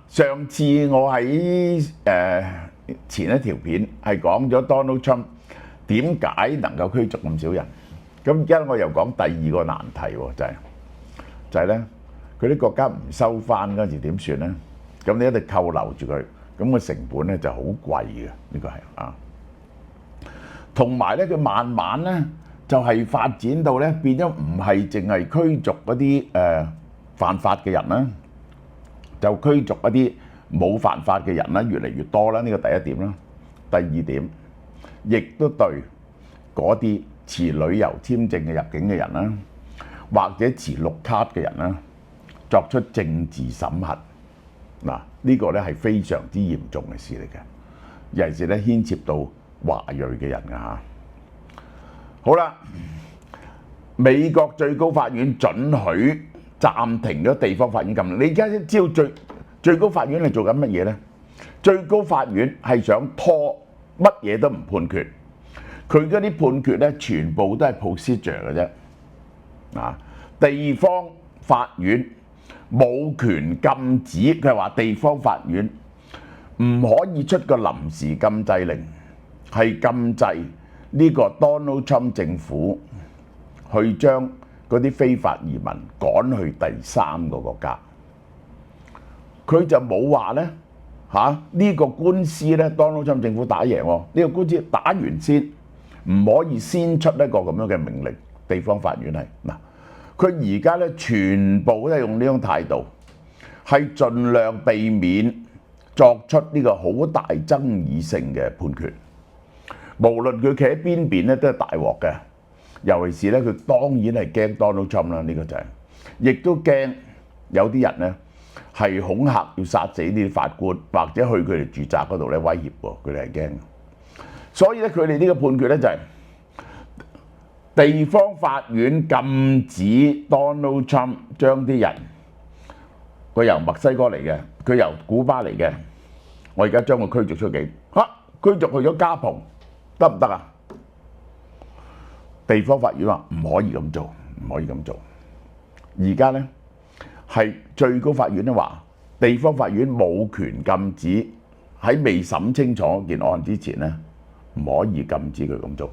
上次我喺前一條片係講咗 Donald Trump 點解能夠驅逐咁少人，咁而家我又講第二個難題喎，就係咧佢啲國家唔收翻嗰陣時點算咧？咁你一定扣留住佢，咁個成本咧就好貴嘅，呢個係啊。同埋咧，佢慢慢咧就係發展到咧變咗唔係淨係驅逐嗰啲犯法嘅人啦，就驅逐一啲冇犯法嘅人啦，越嚟越多啦。呢個第一點啦。第二點，亦都對嗰啲持旅遊簽證嘅入境嘅人啦，或者持綠卡嘅人啦，作出政治審核。嗱，呢個咧係非常之嚴重嘅事嚟嘅，尤其是咧牽涉到華裔嘅人㗎嚇。好啦，美國最高法院准許暫停咗地方法院禁令。你而家知道最高法院係做緊乜嘢呢？最高法院係想拖乜嘢都唔判決，佢嗰啲判決咧全部都係 procedure 嘅啫。啊，地方法院冇權禁止，佢係話地方法院唔可以出個臨時禁制令，係禁制呢個 Donald Trump 政府去將嗰啲非法移民趕去第三個國家。佢就冇話咧呢個官司咧 Donald Trump 政府打贏喎，呢個官司打完先，唔可以先出一個咁樣嘅命令。地方法院係嗱，佢而家咧全部都係用呢種態度，係盡量避免作出呢個好大爭議性嘅判決。無論佢企喺邊邊咧，都係大鑊嘅。尤其是咧，佢當然係驚 Donald Trump 啦，呢個就係，亦都驚有啲人咧係恐嚇要殺死呢啲法官，或者去佢哋住宅嗰度咧威脅喎，佢哋係驚。所以咧，佢哋呢個判決咧就係地方法院禁止 Donald Trump 將啲人，佢由墨西哥嚟嘅，佢由古巴嚟嘅，我而家將佢驅逐出境。驅逐去咗加蓬得唔得啊？地方法院話唔可以咁做，唔可以咁做。而家咧係最高法院咧話，地方法院冇權禁止喺未審清楚件案之前咧，唔可以禁止佢咁做。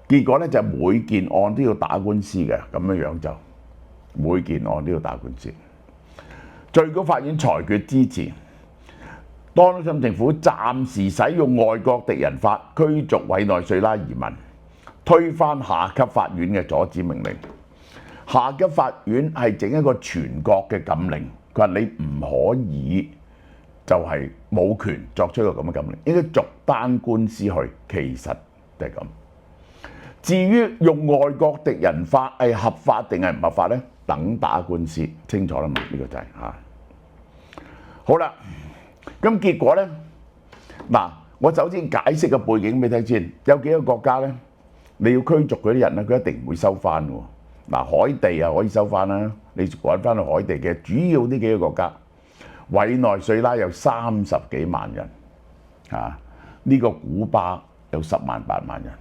結果咧就每件案都要打官司嘅，咁樣就每件案都要打官司。最高法院裁決支持 Donald Trump 政府暫時使用外國敵人法驅逐委內瑞拉移民，推翻下級法院嘅阻止命令。下級法院係整一個全國嘅禁令，佢話你唔可以就係冇權作出一個咁嘅禁令，應該逐單官司去，其實就係咁。至於用外國敵人法係合法定係唔合法呢？等打官司清楚啦嘛，呢個就係嚇。好啦，咁結果呢，嗱，我首先解釋個背景俾你聽先。有幾個國家呢，你要驅逐嗰啲人呢，佢一定唔會收翻喎。嗱，海地啊可以收翻啦，你趕翻去海地嘅主要呢幾個國家，委內瑞拉有30幾萬人，呢個古巴有10萬8萬人。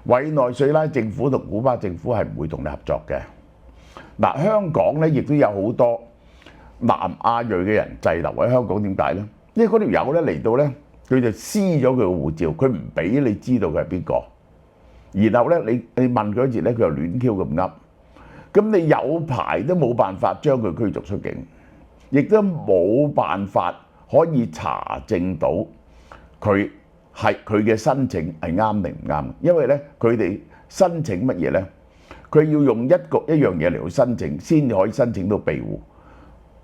委內瑞拉政府同古巴政府係唔會同你合作嘅。嗱，香港咧亦都有好多南亞裔嘅人滯留喺香港，點解咧？因為嗰條友咧嚟到咧，佢就撕咗佢個護照，佢唔俾你知道佢係邊個。然後咧，你問佢嗰時咧，佢又亂 Q 咁噏。咁你有排都冇辦法將佢驅逐出境，亦都冇辦法可以查證到佢嘅申請係啱定唔啱。因為咧，佢哋申請乜嘢咧？佢要用一樣嘢嚟去申請，先至可以申請到庇護。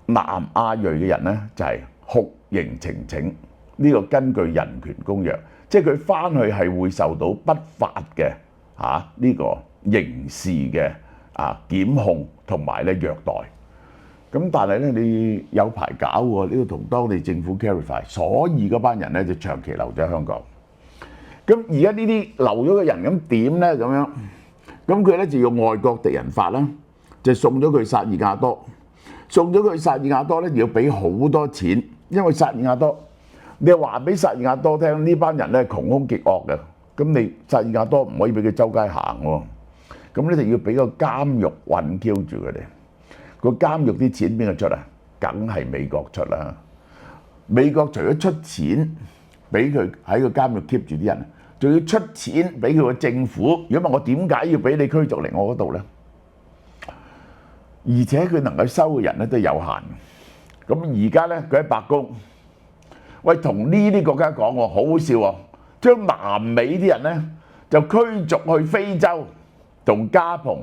南亞裔嘅人咧就係酷刑呈請，呢個根據人權公約，即係佢翻去係會受到不法嘅呢個刑事嘅檢控同埋咧虐待。咁但係咧你有排搞喎，呢個同當地政府 clarify， 所以嗰班人咧就長期留咗喺香港。咁而家呢啲留咗嘅人咁點咧？咁樣咁佢咧就用外國敵人法啦，就送咗佢薩爾瓦多。送咗佢薩爾瓦多咧，要俾好多錢，因為薩爾瓦多，你又話俾薩爾瓦多聽，呢班人咧窮兇極惡嘅，咁你薩爾瓦多唔可以俾佢周街行喎，咁你就要俾個監獄困 Q 住佢哋。個監獄啲錢邊個出啊？梗係美國出啦。美國除咗出錢俾佢喺個監獄 keep 住啲人，仲要出錢俾佢個政府。如果問我點解要俾你驅逐嚟我嗰度呢？而且佢能夠收嘅人咧都有限。咁而家咧佢喺白宮，喂同呢啲國家講喎，好好笑喎，將南美啲人咧就驅逐去非洲同加蓬、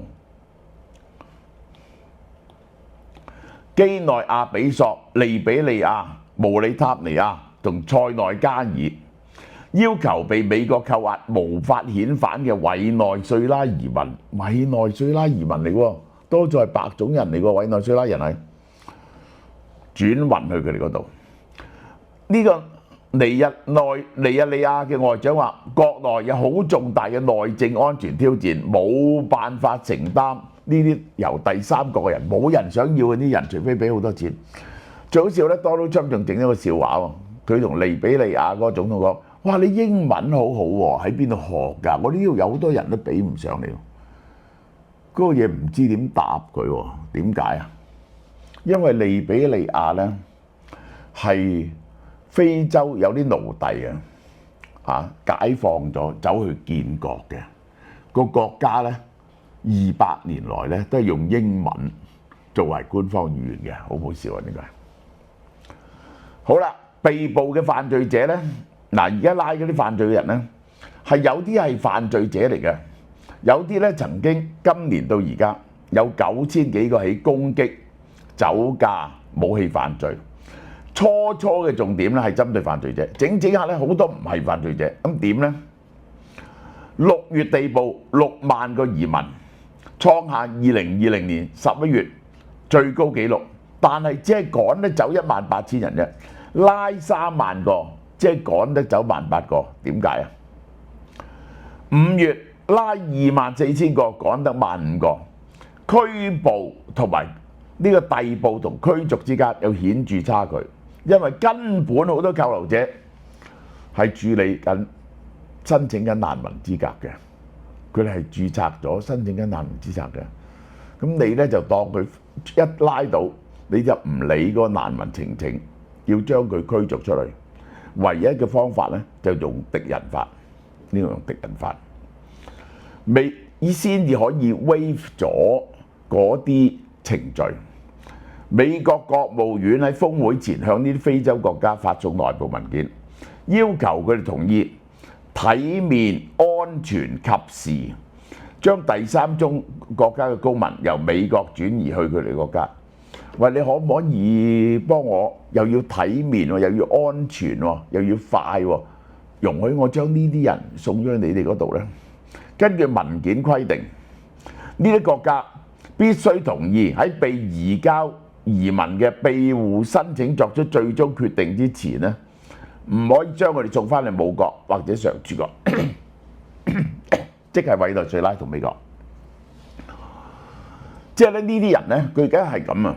基內亞比索、利比里亞、毛里塔尼亞同塞內加爾，要求被美國扣押無法遣返嘅委內瑞拉移民。委內瑞拉移民嚟喎，多數係白種人嚟喎，委內瑞拉人係轉運去佢哋嗰度。呢個尼日利亞嘅外長話，國內有好重大嘅內政安全挑戰，冇辦法承擔呢啲由第三國嘅人，冇人想要嗰啲人，除非俾好多錢。最好笑咧，Donald Trump仲整咗個笑話喎，佢同利比里亞嗰個總統講：哇，你英文好好喎，喺邊度學㗎？我呢度有好多人都比唔上你。嗰個嘢唔知點答佢喎？點解啊？因為利比里亞咧係非洲有啲奴隸解放咗，走去建國嘅個國家咧，200年來咧都係用英文作為官方語言嘅，好唔好笑啊？呢個好啦，被捕嘅犯罪者咧，而家拉嗰啲犯罪嘅人咧，係有啲係犯罪者嚟嘅，有啲咧曾經今年到而家有9000幾個起攻擊、酒駕、武器犯罪。初嘅重點咧係針對犯罪者，整下咧好多唔係犯罪者，咁點呢？6月地步6萬個移民，創下2020年11月最高紀錄，但係只係趕得走18000人啫，拉3萬個，即係趕得走18000個，點解啊？5月拉24000個，趕得15000個，拘捕同埋呢個逮捕同驅逐之間有顯著差距。因為根本好多扣留者係處理緊申請緊難民資格嘅，佢哋係註冊咗申請緊難民資格嘅。咁你咧就當佢一拉到，你就唔理嗰個難民呈請，要將佢驅逐出去。唯一嘅方法咧就用敵人法，呢個用敵人法，未先至可以 waive 咗嗰啲程序。美國國務院喺峰會前向呢啲非洲國家發送內部文件，要求佢哋同意體面、安全、及時將第三宗國家嘅公民由美國轉移去佢哋國家。喂，你可唔可以幫我又要體面喎，又要安全喎，又要快喎，容許我將呢啲人送咗去你哋嗰度呢？根據文件規定，呢啲國家必須同意喺被移交移民嘅庇護申請作出最終決定之前呢，唔可以將佢哋送翻去母國或者常駐國，即係委內瑞拉同美國。即係咧呢啲人呢，佢梗係咁啊！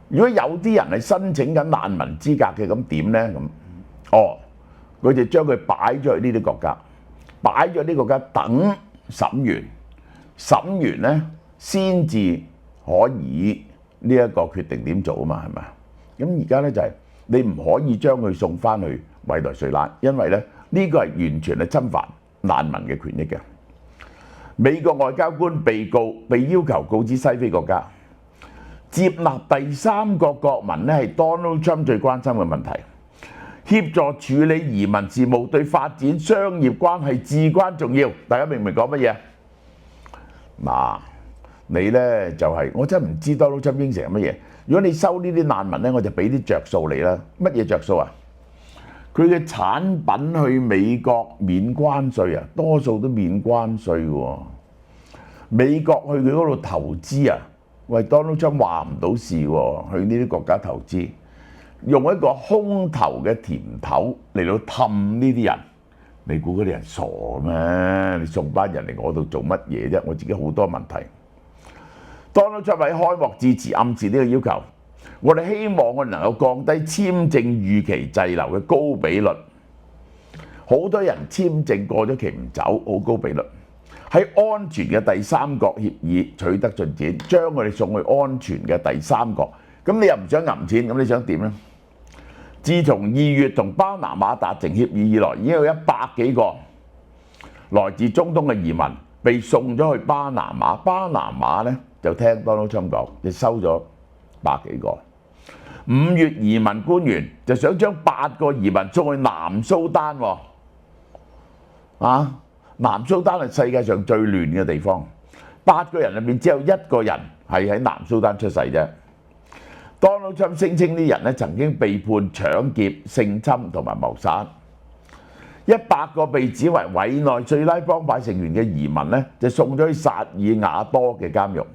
如果有啲人係申請緊難民資格嘅，咁點呢？咁佢就將佢擺咗去呢啲國家，擺咗呢啲國家等審完呢先至可以呢一個決定點做啊嘛，係咪？咁而家咧就係你唔可以將佢送翻去委內瑞拉，因為咧呢個係完全係侵犯難民嘅權益嘅。美國外交官被要求告知西非國家，接納第三國國民咧係 Donald Trump 最關心嘅問題，協助處理移民事務對發展商業關係至關重要。大家明唔明講乜嘢？嗱。你咧就係、我真係唔知 Donald Trump 應承乜嘢。如果你收呢啲難民咧，我就俾啲着數你啦。乜嘢着數啊？佢嘅產品去美國免關稅啊，多數都免關稅喎。美國去佢嗰度投資啊，喂 Donald Trump 話唔到事喎，去呢啲國家投資，用一個空頭嘅甜頭嚟到氹呢啲人。你估嗰啲人傻咩？你送班人嚟我度做乜嘢啫？我自己好多問題。Donald Trump喺開幕致辭暗示呢個要求，我哋希望我哋能夠降低簽證預期滯留嘅高比率。好多人簽證過咗期唔走，好高比率。喺安全嘅第三國協議取得進展，將我哋送去安全嘅第三國。咁你又唔想揞錢，咁你想點呢？自從2月同巴拿馬達成協議以來，已經有100幾個來自中東嘅移民被送咗去巴拿馬。巴拿馬咧就聽 Donald Trump 講，就收咗100幾個。5月移民官員就想將8個移民送去南蘇丹喎。南蘇丹係世界上最亂嘅地方，8個人入面只有1個人係喺南蘇丹出世啫。Donald Trump 聲稱啲人咧曾經被判搶劫、性侵同埋謀殺。100個被指為委內瑞拉幫派成員嘅移民咧，就送咗去薩爾瓦多嘅監獄。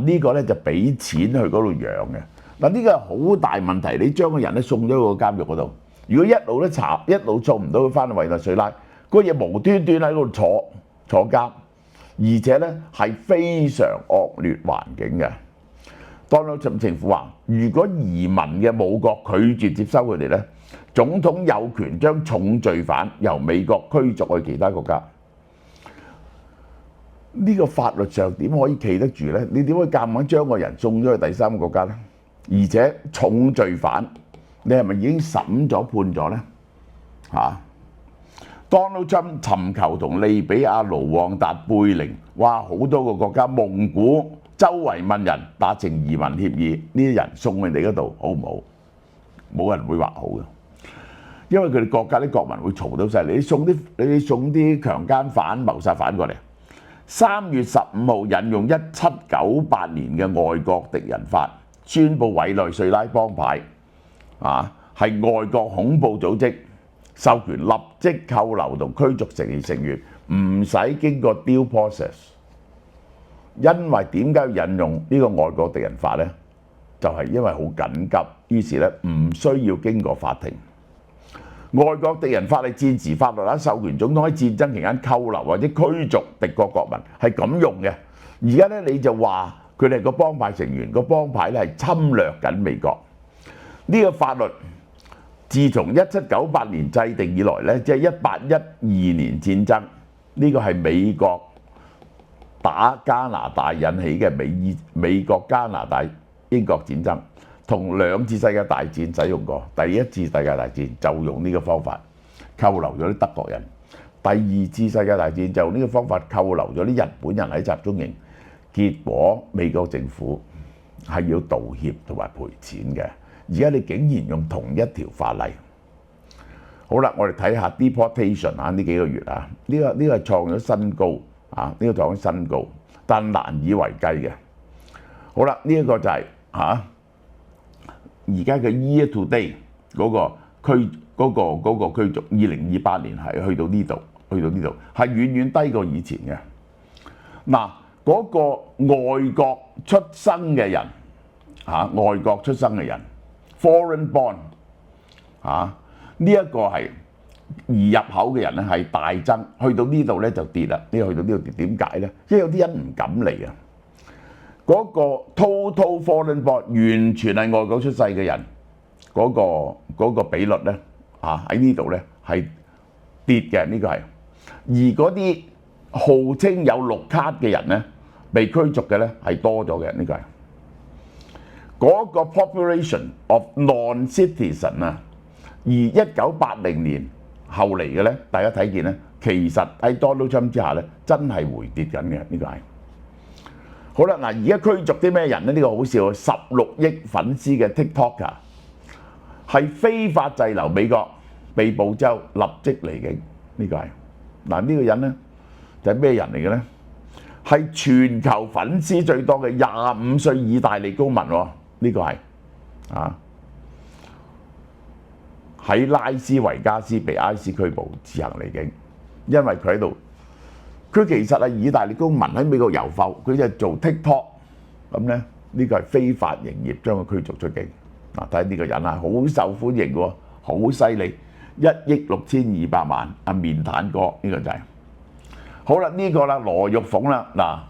呢個咧就俾錢去嗰度養嘅。呢個係好大問題，你將個人咧送咗去個監獄嗰度，如果一路都查，一路送唔到佢翻去委內瑞拉，嗰嘢無端端喺嗰度坐監，而且咧係非常惡劣環境嘅。Donald Trump 政府話，如果移民嘅母國拒絕接收佢哋咧，總統有權將重罪犯由美國驅逐去其他國家。呢個法律上點可以企得住咧？你點可以夾硬將個人送咗去第三個國家咧？而且重罪犯，你係咪已經審咗判咗咧？Donald Trump 尋求同利比亞、盧旺達、貝寧，好多個國家，蒙古周圍問人達成移民協議，呢啲人送去你嗰度好唔好？冇人會話好嘅，因為佢哋國家啲國民會嘈到晒你送啲強姦犯、謀殺犯過嚟。3月15號引用1798年嘅外國敵人法，宣布委內瑞拉幫派係外國恐怖組織，授權立即扣留同驅逐成員，唔使經過 due process。因為點解要引用呢個外國敵人法呢？就係因為好緊急，於是咧唔需要經過法庭。外國敵人法係戰時法律啦，授權總統喺戰爭期間扣留或者驅逐敵國國民，係咁用嘅。而家咧你就話佢哋係個幫派成員，個幫派咧係侵略緊美國。呢個法律自從1798年制定以來咧，即係1812年戰爭，呢個係美國打加拿大引起嘅美國加拿大英國戰爭，同2次世界大戰使用過。第1次世界大戰就用呢個方法扣留咗啲德國人，第2次世界大戰就用呢個方法扣留咗啲日本人喺集中營。結果美國政府係要道歉同埋賠錢嘅。而家你竟然用同一條法例。好啦，我哋睇下 deportation 呢幾個月呢個係創咗新高呢個創咗新高，但難以為繼嘅。好啦，呢一個就係而家嘅 year to date 嗰個驅逐，2028年係去到呢度，係遠遠低過以前嘅。嗰個外國出生嘅人，foreign born 呢一個係移入口嘅人咧係大增，去到呢度咧就跌啦。去到呢度跌，點解咧？因為有啲人唔敢嚟啊。嗰個 total foreign born 完全係外國出世嘅人，嗰個比率咧喺呢度咧係跌嘅，呢個係。而嗰啲號稱有綠卡嘅人咧，被驅逐嘅咧係多咗嘅，呢個係。嗰個 population of non-citizen 而1980年後嚟嘅咧，大家睇見咧，其實喺 Donald Trump 之下咧，真係回跌緊嘅，呢個係。好啦，而家驅逐啲咩人咧？呢個好笑，16億粉絲嘅 TikToker 係非法滯留美國，被捕之後立即離境，呢個係。呢個人咧就係咩人嚟嘅咧？係全球粉絲最多嘅25歲意大利公民喎，呢個係喺拉斯維加斯被 ICE 拘捕，自行離境，因為佢喺度。佢其實係意大利公民喺美國遊埠，佢就係做 TikTok 咁咧，呢個係非法營業，將佢驅逐出境。睇下呢個人好受歡迎喎，好犀利，1億6200萬面癱哥，呢個就係。好啦，呢個啦羅玉鳳啦，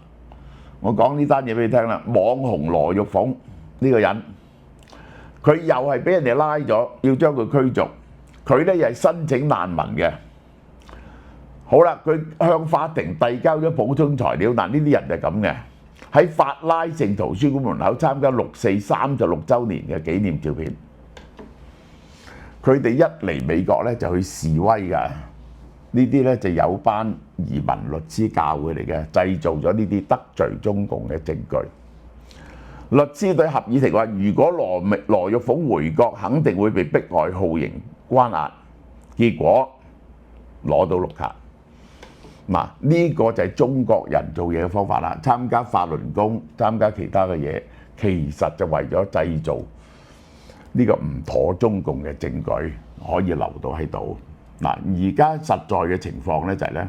我講呢單嘢俾你聽啦，網紅羅玉鳳呢個人，佢又係俾人哋拉咗，要將佢驅逐，佢咧又係申請難民嘅。好啦，佢向法庭遞交咗補充材料。呢啲人就係咁嘅，喺法拉盛圖書館門口參加6/436週年嘅紀念照片。佢哋一嚟美國咧就去示威㗎。呢啲咧就有班移民律師教佢哋嘅，製造咗呢啲得罪中共嘅證據。律師對合議庭話：如果羅玉鳳回國，肯定會被迫害、酷刑、關押。結果攞到綠卡。嗱，呢個就係中國人做嘢嘅方法啦。參加法輪功，參加其他嘅嘢，其實就為咗製造呢個唔妥中共嘅證據，可以留到喺度。嗱，而家實在嘅情況咧就係咧，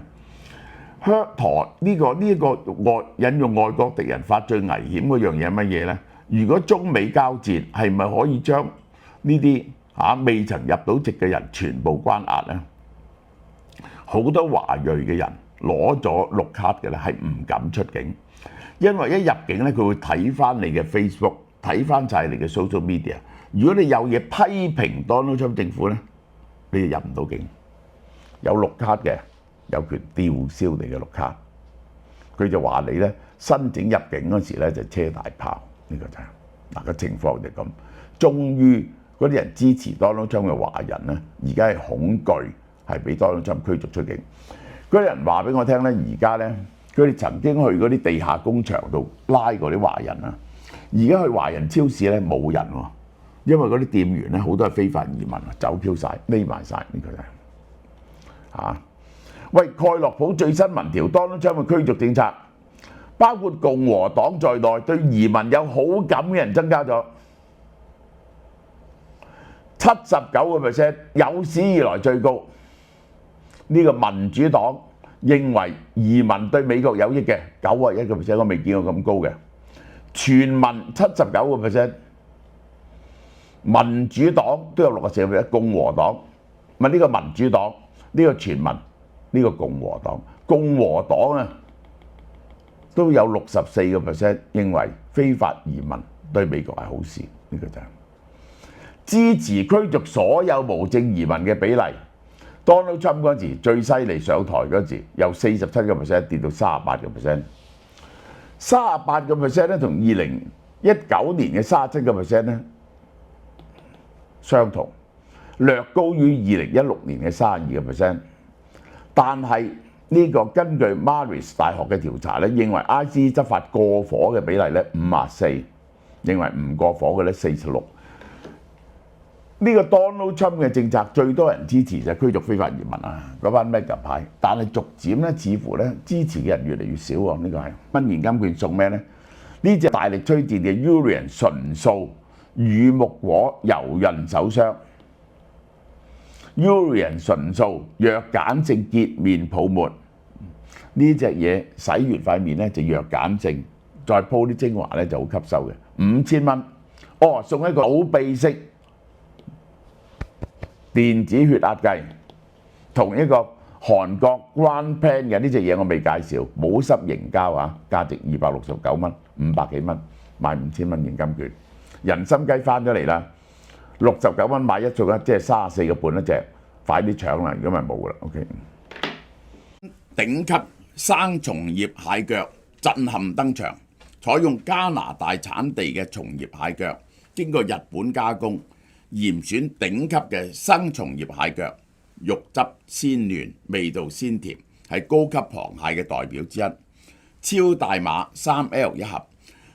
呢個引用外國敵人法最危險嗰樣嘢係乜嘢咧？如果中美交戰，係咪可以將呢啲未曾入到籍嘅人全部關押咧？好多華裔嘅人攞咗綠卡嘅咧，係唔敢出境，因為一入境咧，佢會睇翻你嘅 Facebook， 睇翻晒你嘅 social media。如果你有嘢批評 Donald Trump 政府咧，你就入唔到境。有綠卡嘅有權吊銷你嘅綠卡。佢就話你咧申請入境嗰時咧就車大炮，呢個就係嗱個情況就咁。終於嗰啲人支持 Donald Trump 嘅華人咧，而家係恐懼係俾 Donald Trump 驅逐出境。嗰啲人話俾我聽咧，而家咧佢哋曾經去嗰啲地下工場度拉過啲華人啊，而家去華人超市咧冇人喎，因為嗰啲店員咧好多係非法移民啊，走飄晒，匿埋晒。呢個就係喂，蓋洛普最新民調，Donald Trump嘅驅逐政策，包括共和黨在內對移民有好感嘅人增加咗79%，有史以來最高。呢個民主黨認為移民對美國有益嘅91%，我未見過咁高嘅。全民79%，民主黨都有64%，共和黨咪呢個民主黨，呢個全民，呢個共和黨，共和黨啊都有64%認為非法移民對美國係好事。呢個就係支持驅逐所有無證移民嘅比例。Donald Trump 嗰時最犀利上台嗰時，由47%跌到38%。38%咧，同2019年嘅37%咧相同，略高於2016年嘅32%。但係呢個根據 Marist 大學嘅調查咧，認為 ICE 執法過火嘅比例咧54%，認為唔過火嘅咧46%。呢個 Donald Trump 嘅政策最多人支持就係驅逐非法移民啊，嗰班 MAGA派，但係逐漸咧似乎咧支持嘅人越嚟越少喎。呢個係蚊現金券送咩咧？呢隻大力推薦嘅 Urian 純素乳木果柔韌手霜。Urian 純素弱鹼性潔面泡沫，呢隻嘢洗完塊面咧就弱鹼性，再鋪啲精華咧就好吸收嘅，5000蚊。哦，送一個手臂式電子血壓計，同一個韓國 Grand Pen 嘅呢隻嘢我未介紹，冇濕凝膠啊，價值269蚊，500幾蚊，買5000蚊現金券。人參雞翻咗嚟啦，69蚊買一組啦，即係34個半一隻，快啲搶啦！如果咪冇啦 ，OK。頂級生松葉蟹腳震撼登場，採用加拿大產地嘅松葉蟹腳，經過日本加工。嚴選頂級嘅生松葉蟹腳，肉質鮮嫩，味道鮮甜，係高級螃蟹嘅代表之一。超大碼3L 一盒，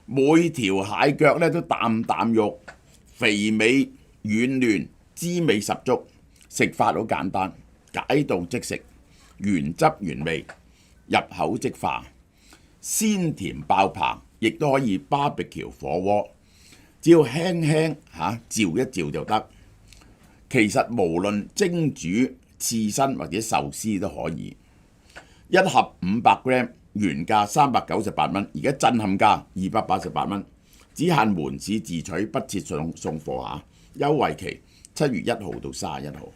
每條蟹腳咧都啖啖肉，肥美軟嫩，滋味十足。食法好簡單，解凍即食，原汁原味，入口即化，鮮甜爆棚，亦都可以 BBQ 火鍋。只要輕輕照一照就得。其實無論蒸煮、刺身或者壽司都可以。一盒500g，原價398蚊，而家震撼價288蚊，只限門市自取，不設送貨嚇。優惠期7月1號到31號。